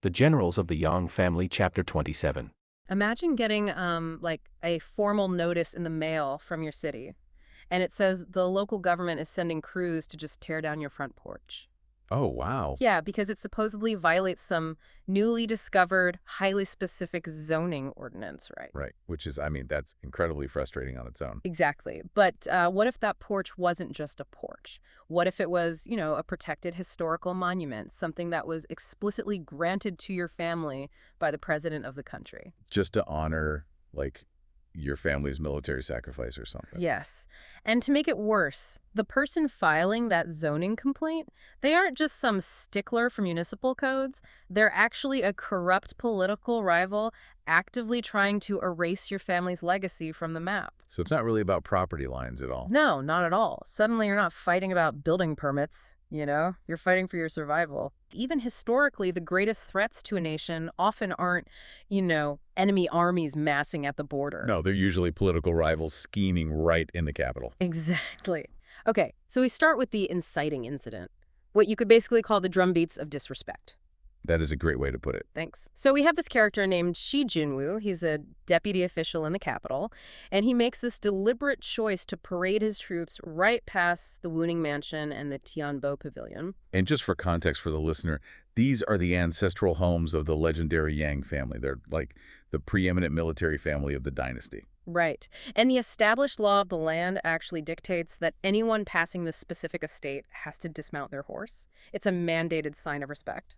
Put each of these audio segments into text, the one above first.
The Generals of the Yang Family, Chapter 27. Imagine getting like a formal notice in the mail from your city, and it says the local government is sending crews to just tear down your front porch. Oh, wow. Yeah, because it supposedly violates some newly discovered, highly specific zoning ordinance, right? Right. Which is, I mean, that's incredibly frustrating on its own. Exactly. But what if that porch wasn't just a porch? What if it was, a protected historical monument, something that was explicitly granted to your family by the president of the country? Just to honor, like, your family's military sacrifice or something. Yes. And to make it worse, the person filing that zoning complaint, they aren't just some stickler for municipal codes. They're actually a corrupt political rival actively trying to erase your family's legacy from the map. So it's not really about property lines at all. No, not at all. Suddenly you're not fighting about building permits, You're fighting for your survival. Even historically, the greatest threats to a nation often aren't, enemy armies massing at the border. No, they're usually political rivals scheming right in the capital. Exactly. Okay, so we start with the inciting incident, what you could basically call the drumbeats of disrespect. That is a great way to put it. Thanks. So we have this character named Shi Jinwoo. He's a deputy official in the capital, and he makes this deliberate choice to parade his troops right past the Wuning Mansion and the Tianbo Pavilion. And just for context for the listener, these are the ancestral homes of the legendary Yang family. They're like the preeminent military family of the dynasty. Right. And the established law of the land actually dictates that anyone passing this specific estate has to dismount their horse. It's a mandated sign of respect.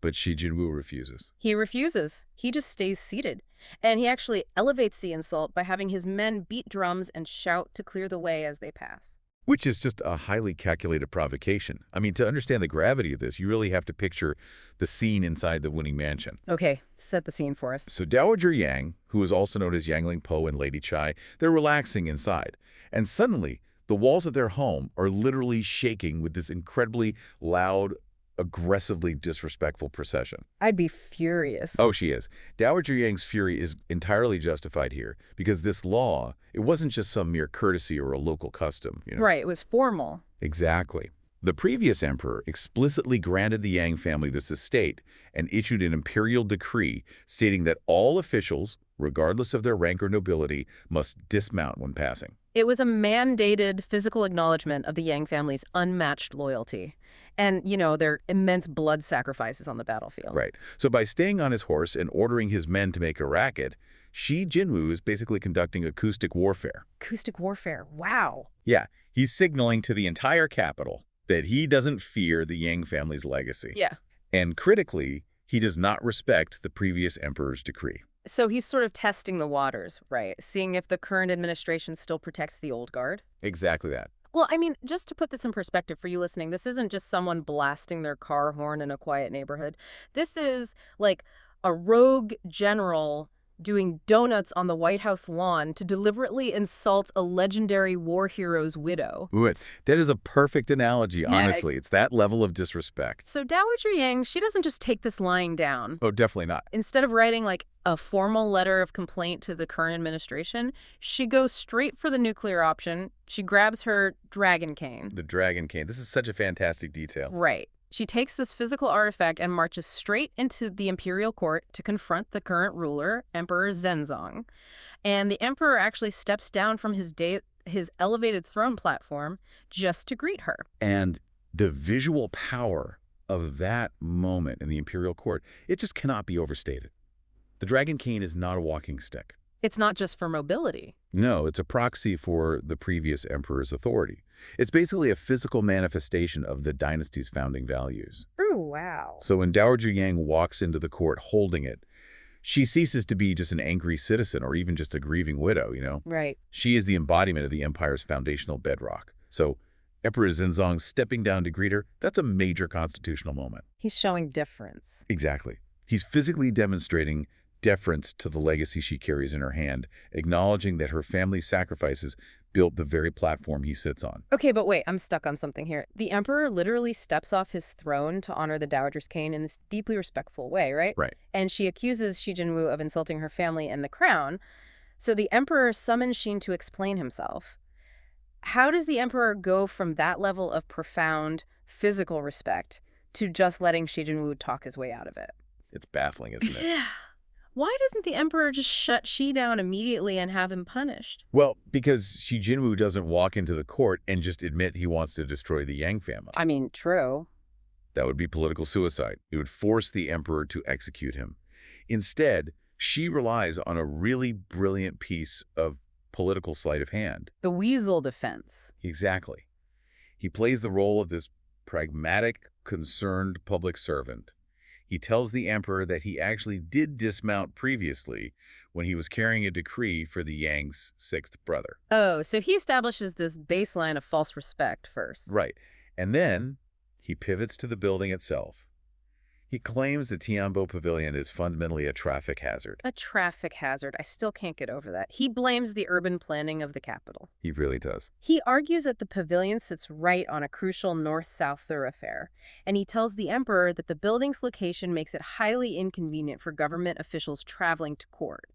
But Shi Jinwoo refuses. He refuses. He just stays seated. And he actually elevates the insult by having his men beat drums and shout to clear the way as they pass. Which is just a highly calculated provocation. I mean, to understand the gravity of this, you really have to picture the scene inside the Wuning Mansion. Okay, set the scene for us. So Dowager Yang, who is also known as Yangling Po and Lady Chai, they're relaxing inside. And suddenly, the walls of their home are literally shaking with this incredibly loud, aggressively disrespectful procession. I'd be furious. Oh, she is. Dowager Yang's fury is entirely justified here because this law, it wasn't just some mere courtesy or a local custom. Right, it was formal. Exactly. The previous emperor explicitly granted the Yang family this estate and issued an imperial decree stating that all officials, regardless of their rank or nobility, must dismount when passing. It was a mandated physical acknowledgement of the Yang family's unmatched loyalty and, their immense blood sacrifices on the battlefield. Right. So by staying on his horse and ordering his men to make a racket, Shi Jinwoo is basically conducting acoustic warfare. Acoustic warfare. Wow. Yeah, he's signaling to the entire capital that he doesn't fear the Yang family's legacy. Yeah. And critically, he does not respect the previous emperor's decree. So he's sort of testing the waters, right? Seeing if the current administration still protects the old guard. Exactly that. Well, I mean, just to put this in perspective for you listening, this isn't just someone blasting their car horn in a quiet neighborhood. This is like a rogue general doing donuts on the White House lawn to deliberately insult a legendary war hero's widow. Ooh, that is a perfect analogy, honestly. It's that level of disrespect. So Dowager Yang, she doesn't just take this lying down. Oh, definitely not. Instead of writing like a formal letter of complaint to the current administration, she goes straight for the nuclear option. She grabs her dragon cane. The dragon cane. This is such a fantastic detail. Right. She takes this physical artifact and marches straight into the imperial court to confront the current ruler, Emperor Zhenzong. And the emperor actually steps down from his elevated throne platform just to greet her. And the visual power of that moment in the imperial court, it just cannot be overstated. The dragon cane is not a walking stick. It's not just for mobility. No, it's a proxy for the previous emperor's authority. It's basically a physical manifestation of the dynasty's founding values. Oh, wow. So when Dowager Yang walks into the court holding it, she ceases to be just an angry citizen or even just a grieving widow, Right. She is the embodiment of the empire's foundational bedrock. So Emperor Zhenzong stepping down to greet her, that's a major constitutional moment. He's showing deference. Exactly. He's physically demonstrating deference to the legacy she carries in her hand, acknowledging that her family's sacrifices built the very platform he sits on. Okay, but wait, I'm stuck on something here. The emperor literally steps off his throne to honor the dowager's cane in this deeply respectful way, right? Right. And she accuses Shi Jinwoo of insulting her family and the crown. So the emperor summons Xin to explain himself. How does the emperor go from that level of profound physical respect to just letting Shi Jinwoo talk his way out of it? It's baffling, isn't it? Yeah. Why doesn't the emperor just shut Shi down immediately and have him punished? Well, because Xi Jinwu doesn't walk into the court and just admit he wants to destroy the Yang family. I mean, true. That would be political suicide. It would force the emperor to execute him. Instead, Xi relies on a really brilliant piece of political sleight of hand. The weasel defense. Exactly. He plays the role of this pragmatic, concerned public servant. He tells the emperor that he actually did dismount previously when he was carrying a decree for the Yang's sixth brother. Oh, so he establishes this baseline of false respect first. Right. And then he pivots to the building itself. He claims the Tianbo Pavilion is fundamentally a traffic hazard. A traffic hazard. I still can't get over that. He blames the urban planning of the capital. He really does. He argues that the pavilion sits right on a crucial north-south thoroughfare, and he tells the emperor that the building's location makes it highly inconvenient for government officials traveling to court.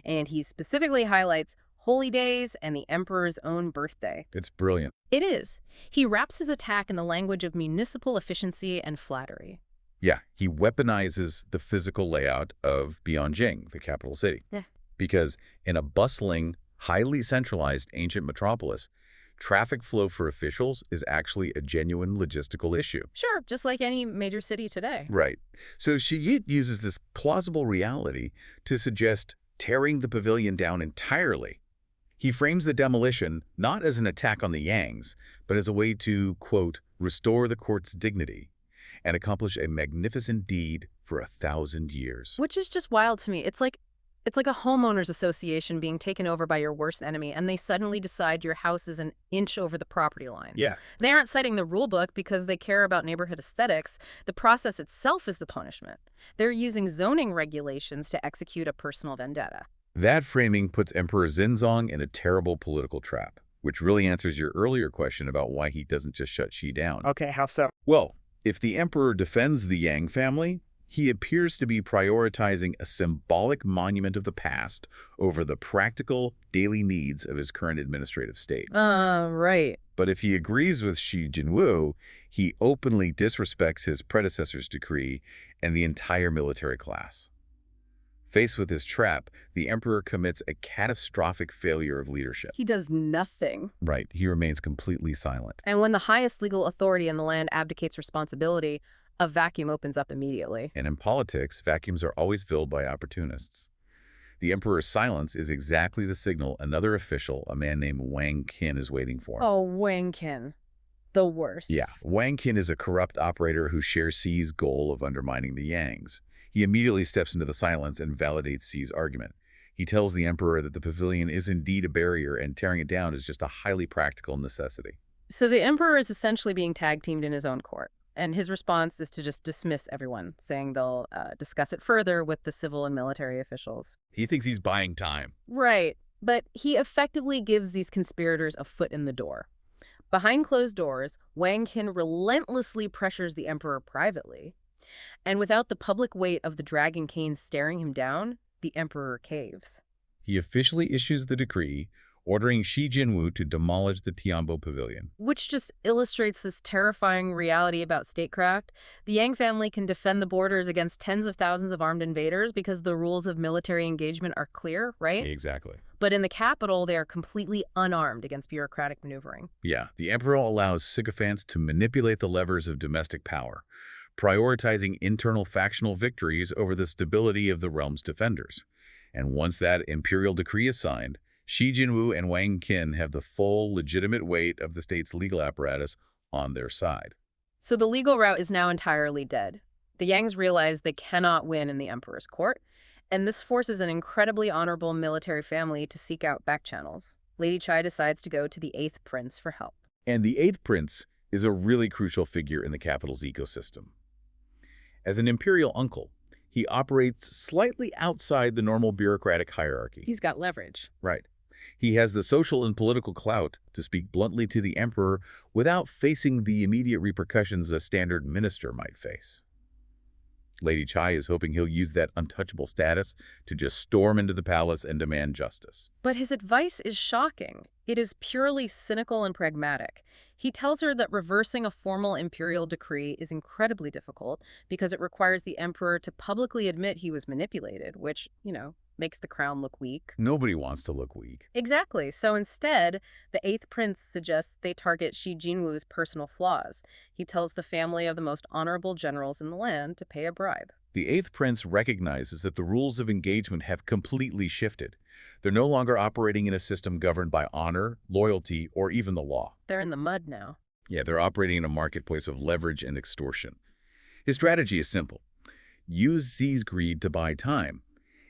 And he specifically highlights holy days and the emperor's own birthday. It's brilliant. It is. He wraps his attack in the language of municipal efficiency and flattery. Yeah, he weaponizes the physical layout of Beijing, the capital city. Yeah. Because in a bustling, highly centralized ancient metropolis, traffic flow for officials is actually a genuine logistical issue. Sure, just like any major city today. Right. So Xi uses this plausible reality to suggest tearing the pavilion down entirely. He frames the demolition not as an attack on the Yangs, but as a way to, quote, restore the court's dignity and accomplish a magnificent deed for 1,000 years. Which is just wild to me. It's like a homeowners association being taken over by your worst enemy, and they suddenly decide your house is an inch over the property line. Yeah. They aren't citing the rule book because they care about neighborhood aesthetics. The process itself is the punishment. They're using zoning regulations to execute a personal vendetta. That framing puts Emperor Xinzong in a terrible political trap, which really answers your earlier question about why he doesn't just shut Xi down. Okay, how so? Well, if the emperor defends the Yang family, he appears to be prioritizing a symbolic monument of the past over the practical, daily needs of his current administrative state. Right. But if he agrees with Xi Jinwu, he openly disrespects his predecessor's decree and the entire military class. Faced with this trap, the emperor commits a catastrophic failure of leadership. He does nothing. Right, he remains completely silent. And when the highest legal authority in the land abdicates responsibility, a vacuum opens up immediately. And in politics, vacuums are always filled by opportunists. The emperor's silence is exactly the signal another official, a man named Wang Qin, is waiting for. Oh, Wang Qin. The worst. Yeah, Wang Qin is a corrupt operator who shares Xi's goal of undermining the Yangs. He immediately steps into the silence and validates Xi's argument. He tells the emperor that the pavilion is indeed a barrier and tearing it down is just a highly practical necessity. So the emperor is essentially being tag-teamed in his own court. And his response is to just dismiss everyone, saying they'll discuss it further with the civil and military officials. He thinks he's buying time. Right. But he effectively gives these conspirators a foot in the door. Behind closed doors, Wang Qin relentlessly pressures the emperor privately. And without the public weight of the dragon canes staring him down, the emperor caves. He officially issues the decree, ordering Xi Jinwu to demolish the Tianbo Pavilion. Which just illustrates this terrifying reality about statecraft. The Yang family can defend the borders against tens of thousands of armed invaders because the rules of military engagement are clear, right? Exactly. But in the capital, they are completely unarmed against bureaucratic maneuvering. Yeah, the emperor allows sycophants to manipulate the levers of domestic power, prioritizing internal factional victories over the stability of the realm's defenders. And once that imperial decree is signed, Xi Jinwu and Wang Qin have the full, legitimate weight of the state's legal apparatus on their side. So the legal route is now entirely dead. The Yangs realize they cannot win in the emperor's court, and this forces an incredibly honorable military family to seek out back channels. Lady Chai decides to go to the 8th prince for help. And the 8th prince is a really crucial figure in the capital's ecosystem. As an imperial uncle, he operates slightly outside the normal bureaucratic hierarchy. He's got leverage. Right. He has the social and political clout to speak bluntly to the emperor without facing the immediate repercussions a standard minister might face. Lady Chai is hoping he'll use that untouchable status to just storm into the palace and demand justice. But his advice is shocking. It is purely cynical and pragmatic. He tells her that reversing a formal imperial decree is incredibly difficult because it requires the emperor to publicly admit he was manipulated, which, makes the crown look weak. Nobody wants to look weak. Exactly. So instead, the eighth prince suggests they target Shi Jinwu's personal flaws. He tells the family of the most honorable generals in the land to pay a bribe. The eighth prince recognizes that the rules of engagement have completely shifted. They're no longer operating in a system governed by honor, loyalty, or even the law. They're in the mud now. Yeah, they're operating in a marketplace of leverage and extortion. His strategy is simple. Use Xi's greed to buy time.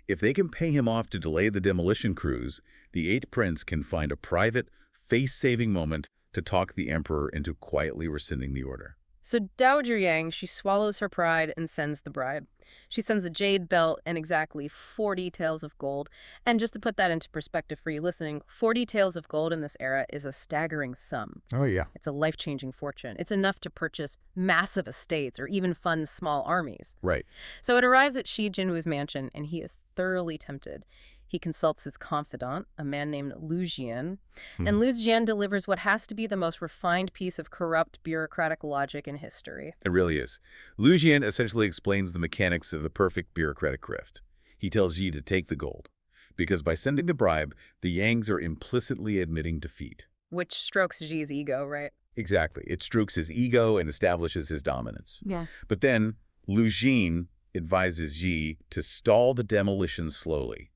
If they can pay him off to delay the demolition crews, the eighth prince can find a private, face-saving moment to talk the emperor into quietly rescinding the order. So Dowager Yang, she swallows her pride and sends the bribe. She sends a jade belt and exactly 40 taels of gold. And just to put that into perspective for you listening, 40 taels of gold in this era is a staggering sum. Oh, yeah. It's a life-changing fortune. It's enough to purchase massive estates or even fund small armies. Right. So it arrives at Shi Jinwu's mansion, and he is thoroughly tempted. He consults his confidant, a man named Lu Jian, and Lu Jian delivers what has to be the most refined piece of corrupt bureaucratic logic in history. It really is. Lu Jian essentially explains the mechanics of the perfect bureaucratic grift. He tells Yi to take the gold, because by sending the bribe, the Yangs are implicitly admitting defeat. Which strokes Xi's ego, right? Exactly. It strokes his ego and establishes his dominance. Yeah. But then, Lu Jian advises Yi to stall the demolition slowly.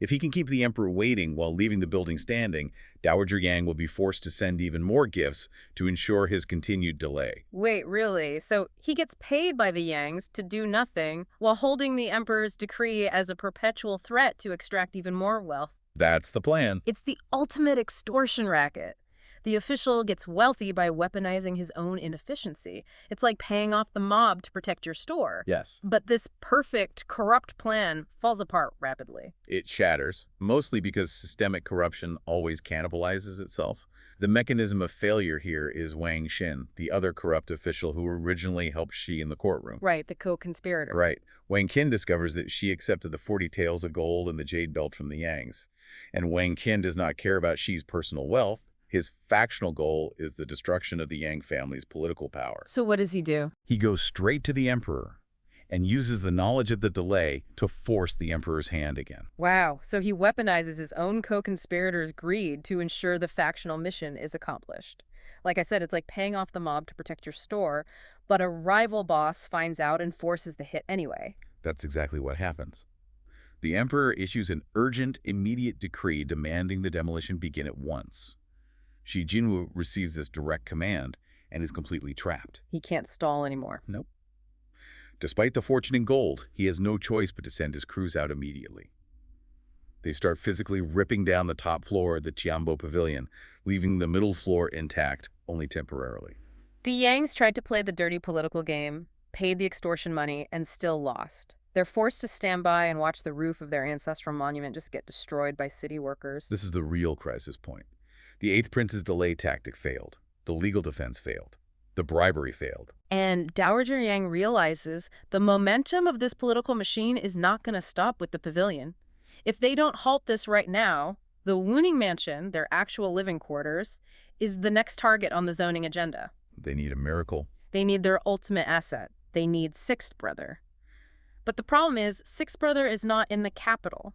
If he can keep the emperor waiting while leaving the building standing, Dowager Yang will be forced to send even more gifts to ensure his continued delay. Wait, really? So he gets paid by the Yangs to do nothing while holding the emperor's decree as a perpetual threat to extract even more wealth. That's the plan. It's the ultimate extortion racket. The official gets wealthy by weaponizing his own inefficiency. It's like paying off the mob to protect your store. Yes. But this perfect, corrupt plan falls apart rapidly. It shatters, mostly because systemic corruption always cannibalizes itself. The mechanism of failure here is Wang Xin, the other corrupt official who originally helped Shi in the courtroom. Right, the co-conspirator. Right. Wang Qin discovers that Shi accepted the 40 taels of gold and the jade belt from the Yangs. And Wang Qin does not care about Shi's personal wealth. His factional goal is the destruction of the Yang family's political power. So what does he do? He goes straight to the emperor and uses the knowledge of the delay to force the emperor's hand again. Wow, so he weaponizes his own co-conspirator's greed to ensure the factional mission is accomplished. Like I said, it's like paying off the mob to protect your store, but a rival boss finds out and forces the hit anyway. That's exactly what happens. The emperor issues an urgent, immediate decree demanding the demolition begin at once. Shi Jinwu receives this direct command and is completely trapped. He can't stall anymore. Nope. Despite the fortune in gold, he has no choice but to send his crews out immediately. They start physically ripping down the top floor of the Tianbo Pavilion, leaving the middle floor intact, only temporarily. The Yangs tried to play the dirty political game, paid the extortion money, and still lost. They're forced to stand by and watch the roof of their ancestral monument just get destroyed by city workers. This is the real crisis point. The eighth prince's delay tactic failed. The legal defense failed. The bribery failed. And Dowager Yang realizes the momentum of this political machine is not going to stop with the pavilion. If they don't halt this right now, the Wuning Mansion, their actual living quarters, is the next target on the zoning agenda. They need a miracle. They need their ultimate asset. They need Sixth Brother. But the problem is, Sixth Brother is not in the capital.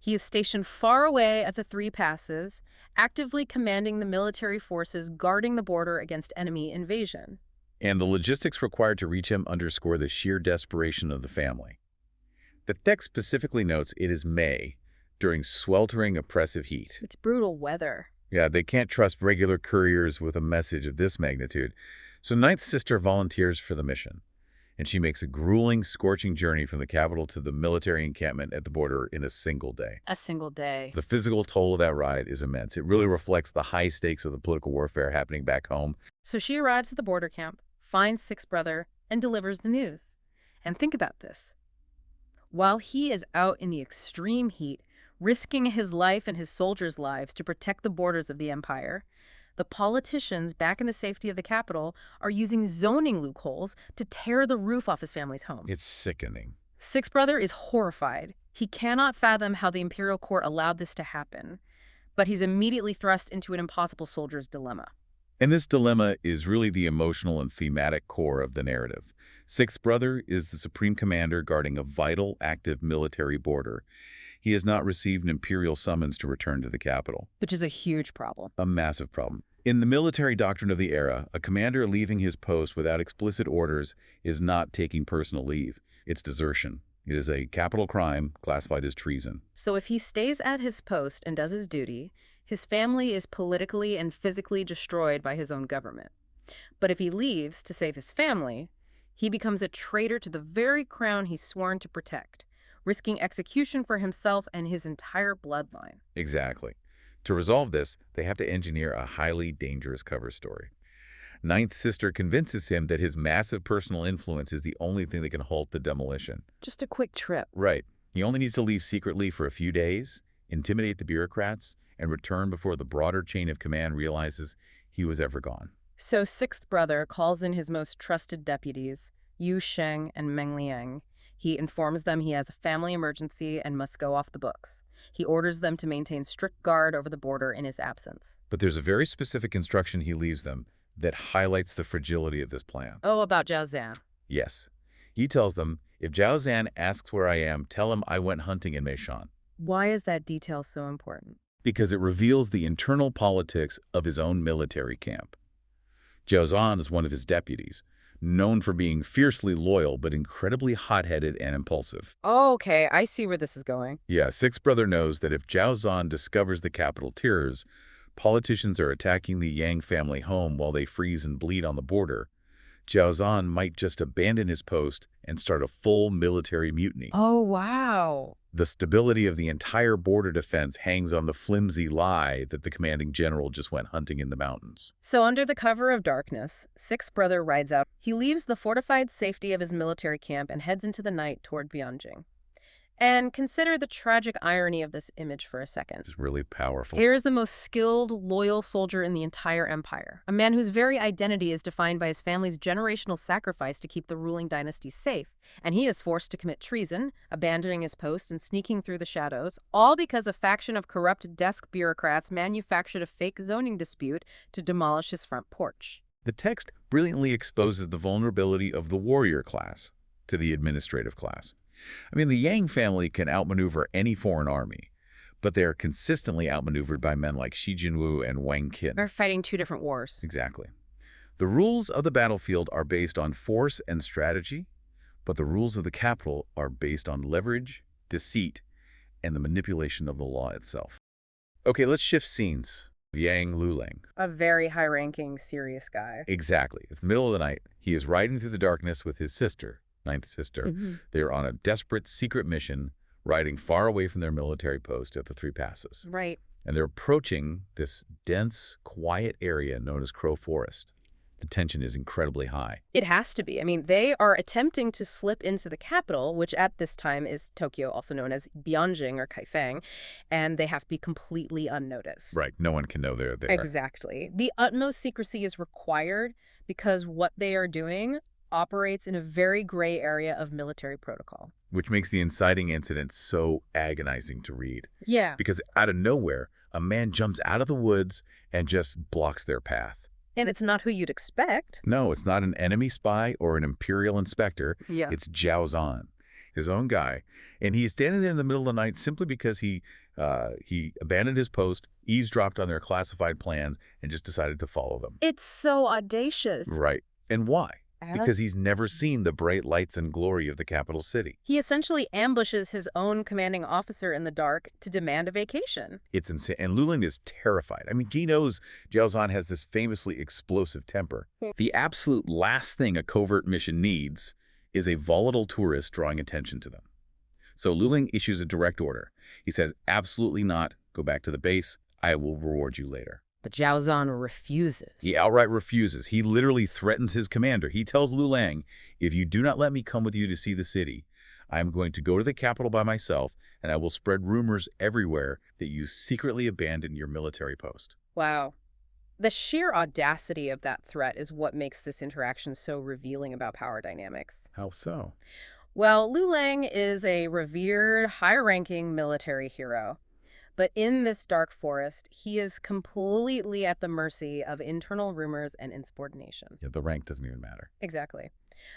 He is stationed far away at the Three Passes, actively commanding the military forces guarding the border against enemy invasion. And the logistics required to reach him underscore the sheer desperation of the family. The text specifically notes it is May, during sweltering, oppressive heat. It's brutal weather. Yeah, they can't trust regular couriers with a message of this magnitude. So Ninth Sister volunteers for the mission. And she makes a grueling, scorching journey from the capital to the military encampment at the border in a single day. A single day. The physical toll of that ride is immense. It really reflects the high stakes of the political warfare happening back home. So she arrives at the border camp, finds Sixth Brother, and delivers the news. And think about this. While he is out in the extreme heat, risking his life and his soldiers' lives to protect the borders of the empire, The politicians back in the safety of the capital are using zoning loopholes to tear the roof off his family's home. It's sickening. Sixth brother is horrified. He cannot fathom how the imperial court allowed this to happen, but he's immediately thrust into an impossible soldier's dilemma. And this dilemma is really the emotional and thematic core of the narrative. Sixth brother is the supreme commander guarding a vital, active military border. He has not received an imperial summons to return to the capital. Which is a huge problem. A massive problem. In the military doctrine of the era, a commander leaving his post without explicit orders is not taking personal leave. It's desertion. It is a capital crime classified as treason. So if he stays at his post and does his duty, his family is politically and physically destroyed by his own government. But if he leaves to save his family, he becomes a traitor to the very crown he's sworn to protect, risking execution for himself and his entire bloodline. Exactly. To resolve this, they have to engineer a highly dangerous cover story. Ninth Sister convinces him that his massive personal influence is the only thing that can halt the demolition. Just a quick trip. Right. He only needs to leave secretly for a few days, intimidate the bureaucrats, and return before the broader chain of command realizes he was ever gone. So sixth brother calls in his most trusted deputies, Yu Sheng and Meng Liang. He informs them he has a family emergency and must go off the books. He orders them to maintain strict guard over the border in his absence. But there's a very specific instruction he leaves them that highlights the fragility of this plan. Oh, about Jiao Zhan. Yes. He tells them, if Jiao Zhan asks where I am, tell him I went hunting in Meishan. Why is that detail so important? Because it reveals the internal politics of his own military camp. Jiao Zhan is one of his deputies, known for being fiercely loyal but incredibly hot-headed and impulsive. Oh, okay, I see where this is going. Yeah, Sixth Brother knows that if Jiao Zhan discovers the capital tiers, politicians are attacking the Yang family home while they freeze and bleed on the border, Jiao Zhan might just abandon his post and start a full military mutiny. Oh, wow. The stability of the entire border defense hangs on the flimsy lie that the commanding general just went hunting in the mountains. So under the cover of darkness, Sixth brother rides out. He leaves the fortified safety of his military camp and heads into the night toward Bianjing. And consider the tragic irony of this image for a second. It's really powerful. Here is the most skilled, loyal soldier in the entire empire, a man whose very identity is defined by his family's generational sacrifice to keep the ruling dynasty safe. And he is forced to commit treason, abandoning his post and sneaking through the shadows, all because a faction of corrupt desk bureaucrats manufactured a fake zoning dispute to demolish his front porch. The text brilliantly exposes the vulnerability of the warrior class to the administrative class. I mean, the Yang family can outmaneuver any foreign army, but they are consistently outmaneuvered by men like Xi Jinwu and Wang Qin. They're fighting two different wars. Exactly. The rules of the battlefield are based on force and strategy, but the rules of the capital are based on leverage, deceit, and the manipulation of the law itself. Okay, let's shift scenes. Yang Luling. A very high-ranking, serious guy. Exactly. It's the middle of the night. He is riding through the darkness with his sister, Ninth Sister. They are on a desperate secret mission, riding far away from their military post at the Three Passes. Right. And they're approaching this dense, quiet area known as Crow Forest. The tension is incredibly high. It has to be. I mean, they are attempting to slip into the capital, which at this time is Tokyo, also known as Bianjing or Kaifeng, and they have to be completely unnoticed. Right. No one can know they're there. Exactly. The utmost secrecy is required because what they are doing operates in a very gray area of military protocol. Which makes the inciting incident so agonizing to read. Yeah. Because out of nowhere, a man jumps out of the woods and just blocks their path. And it's not who you'd expect. No, it's not an enemy spy or an imperial inspector. Yeah. It's Jiao Zhan, his own guy. And he's standing there in the middle of the night simply because he abandoned his post, eavesdropped on their classified plans, and just decided to follow them. It's so audacious. Right. And why? Because he's never seen the bright lights and glory of the capital city. He essentially ambushes his own commanding officer in the dark to demand a vacation. It's insane. And Luling is terrified. I mean, he knows Jiao Zhan has this famously explosive temper. The absolute last thing a covert mission needs is a volatile tourist drawing attention to them. So Luling issues a direct order. He says, absolutely not. Go back to the base. I will reward you later. But Jiao Zhan refuses. He outright refuses. He literally threatens his commander. He tells Lu Lang, if you do not let me come with you to see the city, I am going to go to the capital by myself, and I will spread rumors everywhere that you secretly abandoned your military post. Wow. The sheer audacity of that threat is what makes this interaction so revealing about power dynamics. How so? Well, Lu Lang is a revered, high-ranking military hero. But in this dark forest, he is completely at the mercy of internal rumors and insubordination. Yeah, the rank doesn't even matter. Exactly.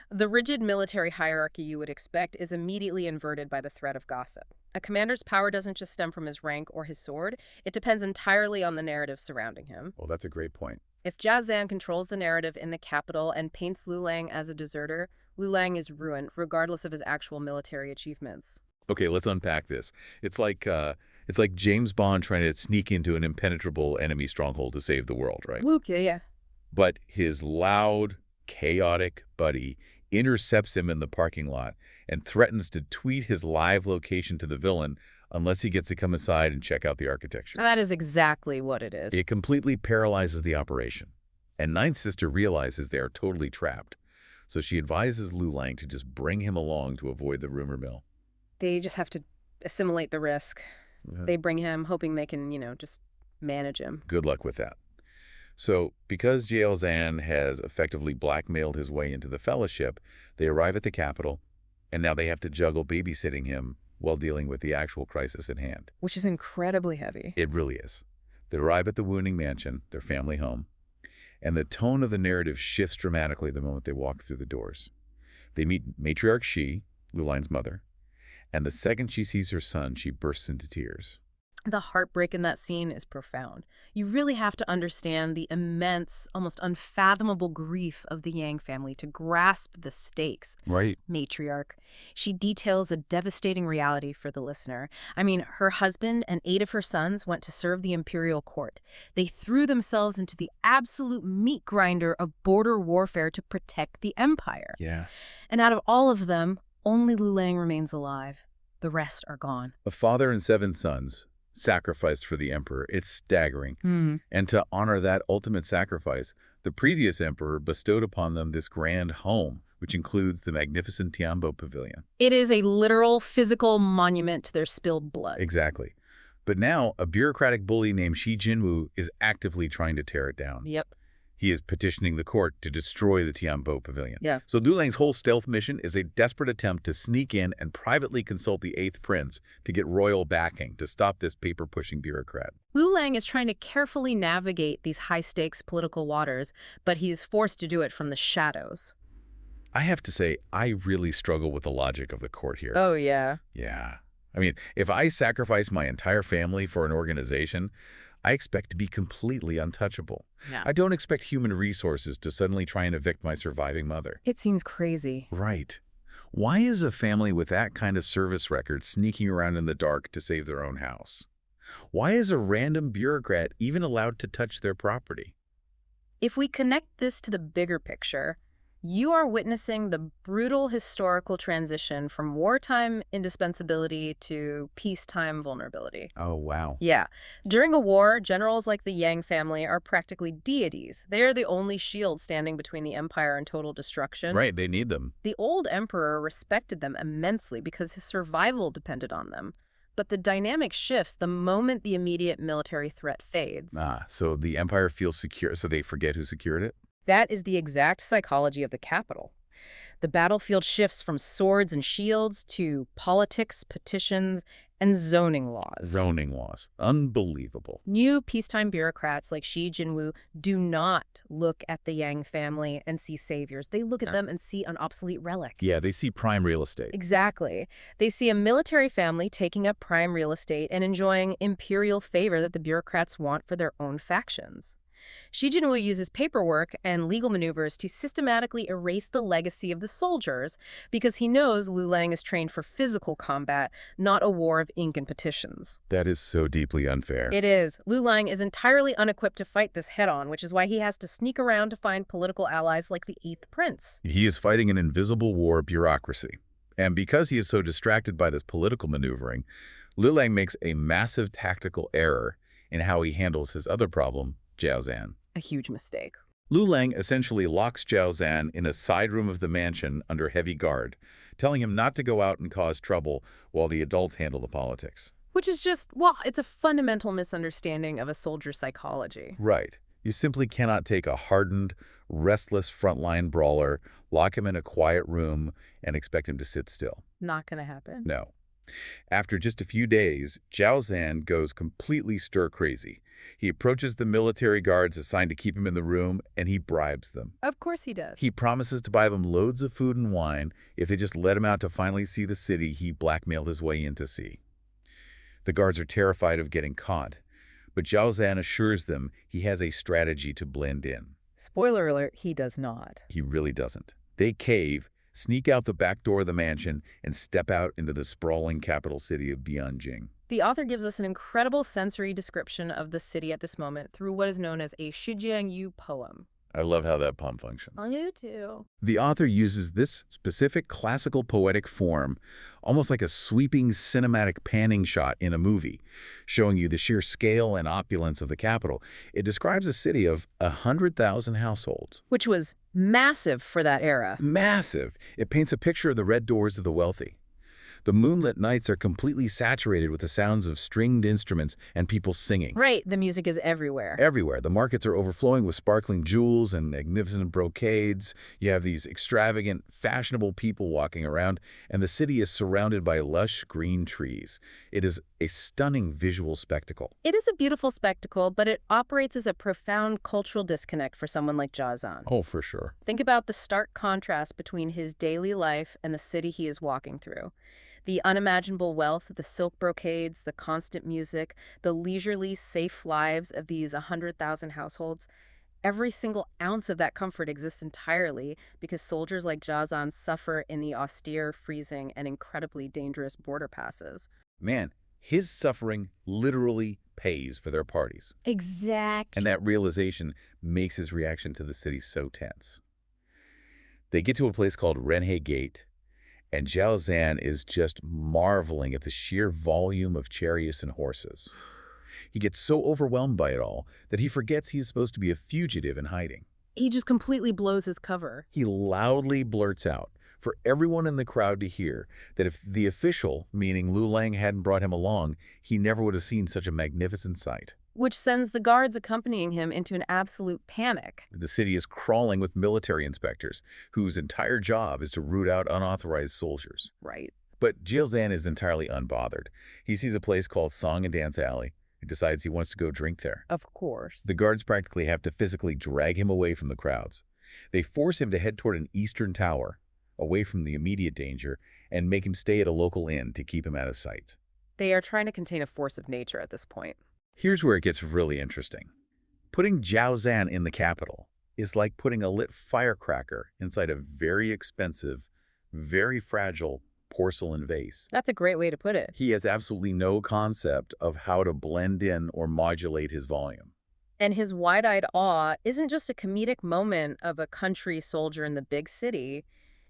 The rigid military hierarchy you would expect is immediately inverted by the threat of gossip. A commander's power doesn't just stem from his rank or his sword, it depends entirely on the narrative surrounding him. Well, that's a great point. If Jiao Zhan controls the narrative in the capital and paints Lu Lang as a deserter, Lu Lang is ruined, regardless of his actual military achievements. Okay, let's unpack this. It's like James Bond trying to sneak into an impenetrable enemy stronghold to save the world, right? Luke, yeah. But his loud, chaotic buddy intercepts him in the parking lot and threatens to tweet his live location to the villain unless he gets to come inside and check out the architecture. That is exactly what it is. It completely paralyzes the operation. And Ninth Sister realizes they are totally trapped. So she advises Lu Lang to just bring him along to avoid the rumor mill. They just have to assimilate the risk. They bring him, hoping they can, just manage him. Good luck with that. So, because Jiao Zhan has effectively blackmailed his way into the Fellowship, they arrive at the capital, and now they have to juggle babysitting him while dealing with the actual crisis at hand. Which is incredibly heavy. It really is. They arrive at the Wuning mansion, their family home, and the tone of the narrative shifts dramatically the moment they walk through the doors. They meet matriarch Shi, Lu Lang's mother, and the second she sees her son, she bursts into tears. The heartbreak in that scene is profound. You really have to understand the immense, almost unfathomable grief of the Yang family to grasp the stakes. Right. Matriarch. She details a devastating reality for the listener. I mean, her husband and 8 of her sons went to serve the imperial court. They threw themselves into the absolute meat grinder of border warfare to protect the empire. Yeah. And out of all of them, only Lu Lang remains alive. The rest are gone. A father and 7 sons sacrificed for the emperor. It's staggering. And to honor that ultimate sacrifice, the previous emperor bestowed upon them this grand home, which includes the magnificent Tianbo Pavilion. It is a literal physical monument to their spilled blood. Exactly. But now, a bureaucratic bully named Shi Jinwu is actively trying to tear it down. Yep. He is petitioning the court to destroy the Tianbo Pavilion. Yeah. So Lu Lang's whole stealth mission is a desperate attempt to sneak in and privately consult the 8th prince to get royal backing to stop this paper-pushing bureaucrat. Lu Lang is trying to carefully navigate these high-stakes political waters, but he's forced to do it from the shadows. I have to say, I really struggle with the logic of the court here. Oh, yeah. Yeah. I mean, if I sacrifice my entire family for an organization, I expect to be completely untouchable. Yeah. I don't expect human resources to suddenly try and evict my surviving mother. It seems crazy. Right. Why is a family with that kind of service record sneaking around in the dark to save their own house? Why is a random bureaucrat even allowed to touch their property? If we connect this to the bigger picture, you are witnessing the brutal historical transition from wartime indispensability to peacetime vulnerability. Oh, wow. Yeah. During a war, generals like the Yang family are practically deities. They are the only shield standing between the empire and total destruction. Right, they need them. The old emperor respected them immensely because his survival depended on them. But the dynamic shifts the moment the immediate military threat fades. So the empire feels secure, so they forget who secured it? That is the exact psychology of the capital. The battlefield shifts from swords and shields to politics, petitions, and zoning laws. Zoning laws. Unbelievable. New peacetime bureaucrats like Shi Jinwu do not look at the Yang family and see saviors. They look at them and see an obsolete relic. Yeah, they see prime real estate. Exactly. They see a military family taking up prime real estate and enjoying imperial favor that the bureaucrats want for their own factions. Shi Jinwu uses paperwork and legal maneuvers to systematically erase the legacy of the soldiers because he knows Lu Lang is trained for physical combat, not a war of ink and petitions. That is so deeply unfair. It is. Lu Lang is entirely unequipped to fight this head-on, which is why he has to sneak around to find political allies like the 8th prince. He is fighting an invisible war of bureaucracy. And because he is so distracted by this political maneuvering, Lu Lang makes a massive tactical error in how he handles his other problem, Jiao Zhan. A huge mistake. Lu Lang essentially locks Jiao Zhan in a side room of the mansion under heavy guard, telling him not to go out and cause trouble while the adults handle the politics. Which is just, well, it's a fundamental misunderstanding of a soldier's psychology. Right. You simply cannot take a hardened, restless frontline brawler, lock him in a quiet room, and expect him to sit still. Not gonna happen. No. After just a few days, Jiao Zhan goes completely stir-crazy. He approaches the military guards assigned to keep him in the room, and he bribes them. Of course he does. He promises to buy them loads of food and wine if they just let him out to finally see the city he blackmailed his way in to see. The guards are terrified of getting caught, but Jiao Zhan assures them he has a strategy to blend in. Spoiler alert, he does not. He really doesn't. They cave, sneak out the back door of the mansion, and step out into the sprawling capital city of Bianjing. The author gives us an incredible sensory description of the city at this moment through what is known as a Shijiangyu poem. I love how that poem functions. I do too. The author uses this specific classical poetic form, almost like a sweeping cinematic panning shot in a movie, showing you the sheer scale and opulence of the capital. It describes a city of 100,000 households. Which was massive for that era. Massive. It paints a picture of the red doors of the wealthy. The moonlit nights are completely saturated with the sounds of stringed instruments and people singing. Right, the music is everywhere. Everywhere. The markets are overflowing with sparkling jewels and magnificent brocades. You have these extravagant, fashionable people walking around, and the city is surrounded by lush green trees. It is a stunning visual spectacle. It is a beautiful spectacle, but it operates as a profound cultural disconnect for someone like Jiao Zhan. Oh, for sure. Think about the stark contrast between his daily life and the city he is walking through. The unimaginable wealth, the silk brocades, the constant music, the leisurely, safe lives of these 100,000 households. Every single ounce of that comfort exists entirely because soldiers like Jiao Zhan suffer in the austere, freezing, and incredibly dangerous border passes. Man, his suffering literally pays for their parties. Exactly. And that realization makes his reaction to the city so tense. They get to a place called Renhe Gate, and Jiao Zhan is just marveling at the sheer volume of chariots and horses. He gets so overwhelmed by it all that he forgets he's supposed to be a fugitive in hiding. He just completely blows his cover. He loudly blurts out, for everyone in the crowd to hear, that if the official, meaning Lu Lang, hadn't brought him along, he never would have seen such a magnificent sight. Which sends the guards accompanying him into an absolute panic. The city is crawling with military inspectors, whose entire job is to root out unauthorized soldiers. Right. But Jiao Zhan is entirely unbothered. He sees a place called Song and Dance Alley and decides he wants to go drink there. Of course. The guards practically have to physically drag him away from the crowds. They force him to head toward an eastern tower, away from the immediate danger, and make him stay at a local inn to keep him out of sight. They are trying to contain a force of nature at this point. Here's where it gets really interesting. Putting Jiao Zhan in the capital is like putting a lit firecracker inside a very expensive, very fragile porcelain vase. That's a great way to put it. He has absolutely no concept of how to blend in or modulate his volume. And his wide-eyed awe isn't just a comedic moment of a country soldier in the big city.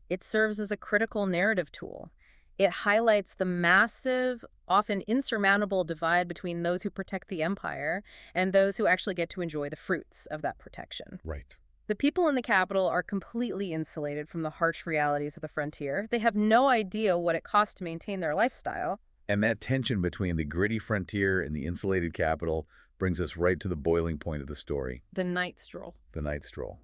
It serves as a critical narrative tool. It highlights the massive, often insurmountable divide between those who protect the empire and those who actually get to enjoy the fruits of that protection. Right. The people in the capital are completely insulated from the harsh realities of the frontier. They have no idea what it costs to maintain their lifestyle. And that tension between the gritty frontier and the insulated capital brings us right to the boiling point of the story. The night stroll. The night stroll.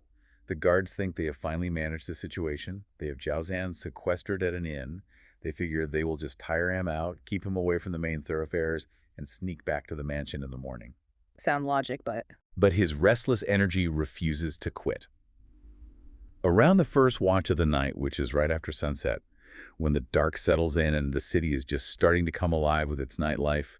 The guards think they have finally managed the situation. They have Jiao Zhan sequestered at an inn. They figure they will just tire him out, keep him away from the main thoroughfares, and sneak back to the mansion in the morning. Sound logic, but... But his restless energy refuses to quit. Around the first watch of the night, which is right after sunset, when the dark settles in and the city is just starting to come alive with its nightlife,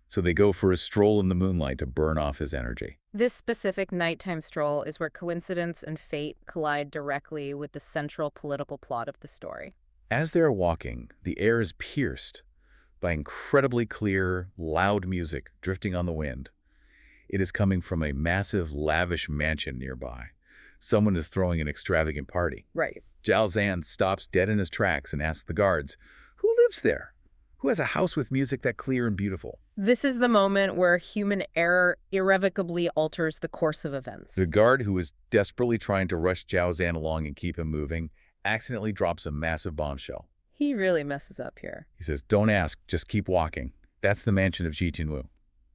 so they go for a stroll in the moonlight to burn off his energy. This specific nighttime stroll is where coincidence and fate collide directly with the central political plot of the story. As they are walking, the air is pierced by incredibly clear, loud music drifting on the wind. It is coming from a massive, lavish mansion nearby. Someone is throwing an extravagant party. Right. Jiao Zhan stops dead in his tracks and asks the guards, "Who lives there? Who has a house with music that clear and beautiful?" This is the moment where human error irrevocably alters the course of events. The guard, who is desperately trying to rush Jiao Zhan along and keep him moving, accidentally drops a massive bombshell. He really messes up here. He says, "Don't ask, just keep walking. That's the mansion of Ji Jinwu.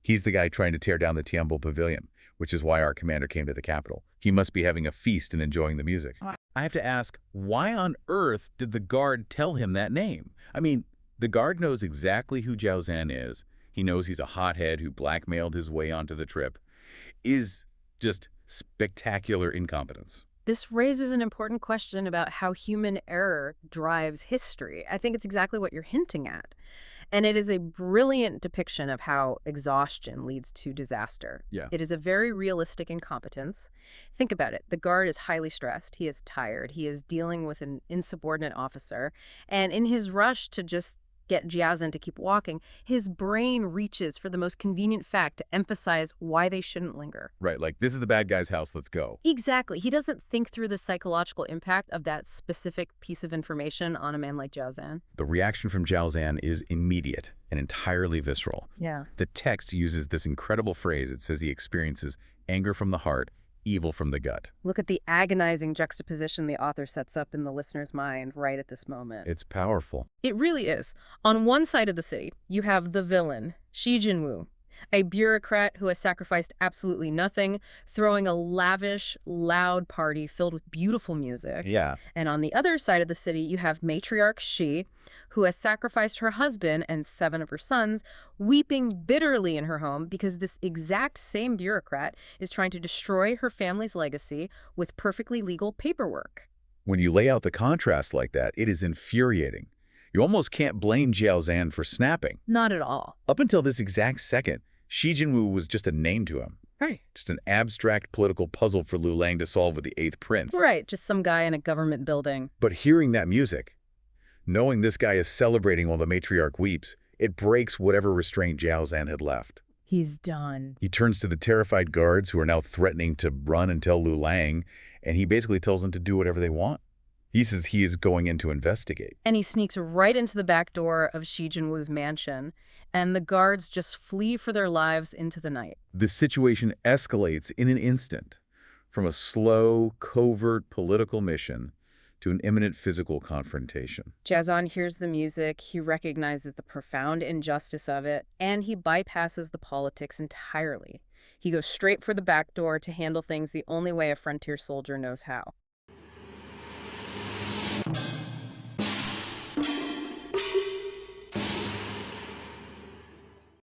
He's the guy trying to tear down the Tianbo Pavilion. which is why our commander came to the capital. He must be having a feast and enjoying the music. I have to ask, why on earth did the guard tell him that name? I mean, the guard knows exactly who Jiao Zhan is. He knows he's a hothead who blackmailed his way onto the trip. Is just spectacular incompetence. This raises an important question about how human error drives history. I think it's exactly what you're hinting at. And it is a brilliant depiction of how exhaustion leads to disaster. Yeah. It is a very realistic incompetence. Think about it. The guard is highly stressed. He is tired. He is dealing with an insubordinate officer. And in his rush to just get Jiao Zhan to keep walking, his brain reaches for the most convenient fact to emphasize why they shouldn't linger. Right, like, this is the bad guy's house, let's go. Exactly. He doesn't think through the psychological impact of that specific piece of information on a man like Jiao Zhan. The reaction from Jiao Zhan is immediate and entirely visceral. Yeah. The text uses this incredible phrase. It says he experiences anger from the heart, evil from the gut. Look at the agonizing juxtaposition the author sets up in the listener's mind right at this moment. It's powerful. It really is. On one side of the city, you have the villain, Shi Jinwu, a bureaucrat who has sacrificed absolutely nothing, throwing a lavish, loud party filled with beautiful music. Yeah. And on the other side of the city, you have matriarch Shi, who has sacrificed her husband and 7 of her sons, weeping bitterly in her home because this exact same bureaucrat is trying to destroy her family's legacy with perfectly legal paperwork. When you lay out the contrast like that, it is infuriating. You almost can't blame Jiao Zhan for snapping. Not at all. Up until this exact second, Shi Jinwu was just a name to him. Right. Just an abstract political puzzle for Lu Lang to solve with the 8th prince. Right, just some guy in a government building. But hearing that music, knowing this guy is celebrating while the matriarch weeps, it breaks whatever restraint Jiao Zhan had left. He's done. He turns to the terrified guards who are now threatening to run and tell Lu Lang, and he basically tells them to do whatever they want. He says he is going in to investigate. And he sneaks right into the back door of Shi Jinwu's mansion, and the guards just flee for their lives into the night. The situation escalates in an instant, from a slow, covert political mission to an imminent physical confrontation. Jiao Zhan hears the music, he recognizes the profound injustice of it, and he bypasses the politics entirely. He goes straight for the back door to handle things the only way a frontier soldier knows how.